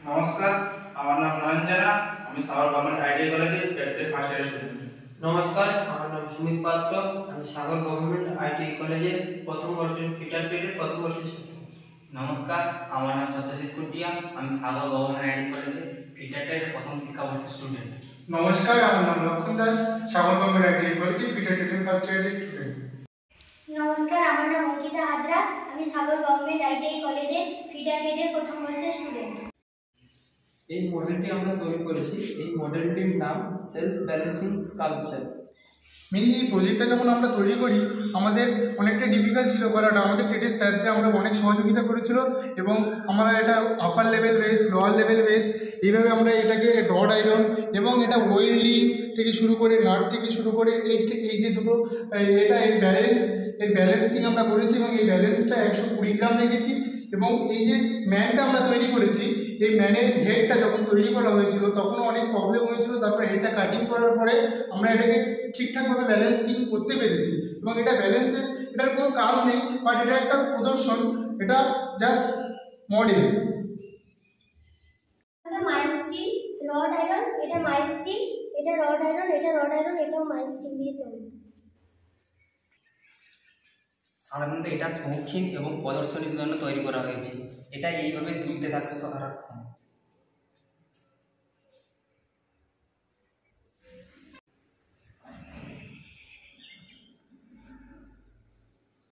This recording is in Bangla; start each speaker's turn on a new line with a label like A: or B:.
A: নমস্কার, আমার নাম নয়ন জানা। আমি সাগর গভর্নমেন্ট আইটিআই কলেজে ফার্স্ট ইয়ার স্টুডেন্ট।
B: নমস্কার, আমার নাম সুমিত পাত্র। আমি সাগর গভর্নমেন্ট আইটিআই কলেজের প্রথম বর্ষের ফিটার ট্রেডের প্রথম বর্ষের ছাত্র।
C: নমস্কার, আমার নাম সত্যজিৎ কুটিয়া। আমি সাগর গভর্নমেন্ট আইটিআই কলেজে ফিটারের প্রথম শিক্ষাবর্ষের স্টুডেন্ট।
D: নমস্কার, আমার নাম লক্ষণ দাস। সাগর গভর্নমেন্ট আইটিআই কলেজে ফিটার ট্রেডের ফার্স্ট ইয়ারের স্টুডেন্ট।
E: নমস্কার, আমার নাম অঙ্কিতা হাজরা। আমি সাগর গভর্নমেন্ট আইটিআই কলেজে ফিটার ট্রেডের প্রথম বর্ষের স্টুডেন্ট।
B: এই মডেলটি আমরা তৈরি করেছি। এই মডেলটির নাম সেলফ ব্যালেন্সিং স্কাল্পচার।
D: মেনলি এই প্রজেক্টটা যখন আমরা তৈরি করি আমাদের অনেকটা ডিফিকাল্ট ছিল করাটা। আমাদের ট্রেডের স্যারদের আমরা অনেক সহযোগিতা করেছিল এবং আমরা এটা আপার level base, lower level base, এইভাবে আমরা এটাকে রড আয়রন এবং এটা ওয়েল্ডিং থেকে শুরু করে নাট থেকে শুরু করে এই যে দুটো এটা এর ব্যালেন্সিং আমরা করেছি এবং এই ব্যালেন্সটা 120 গ্রাম রেখেছি। এবং এই যে ম্যানটা আমরা তৈরি করেছি, এই ম্যানের হেডটা যখন তৈরি করা হয়েছিল তখনও অনেক প্রবলেম হয়েছিল। তারপরে হেডটা কাটিং করার পরে আমরা এটাকে ঠিকঠাকভাবে ব্যালেন্সিং করতে পেরেছি এবং এটা ব্যালেন্সের এটার কোনো কাজ নেই, বাট এটা একটা প্রদর্শন, এটা জাস্ট মডেল।
E: এটা মাইল স্টিল, রড আয়রন, এটা মাইল স্টিল, এটা রড আয়রন, এটা রড আয়রন, এটাও মাইল স্টিল দিয়ে তৈরি।
C: সাধারণত এটা শৌখিন এবং প্রদর্শনীর জন্য তৈরি করা হয়েছে। এটা এইভাবে দুলতে থাকে সারাক্ষণ।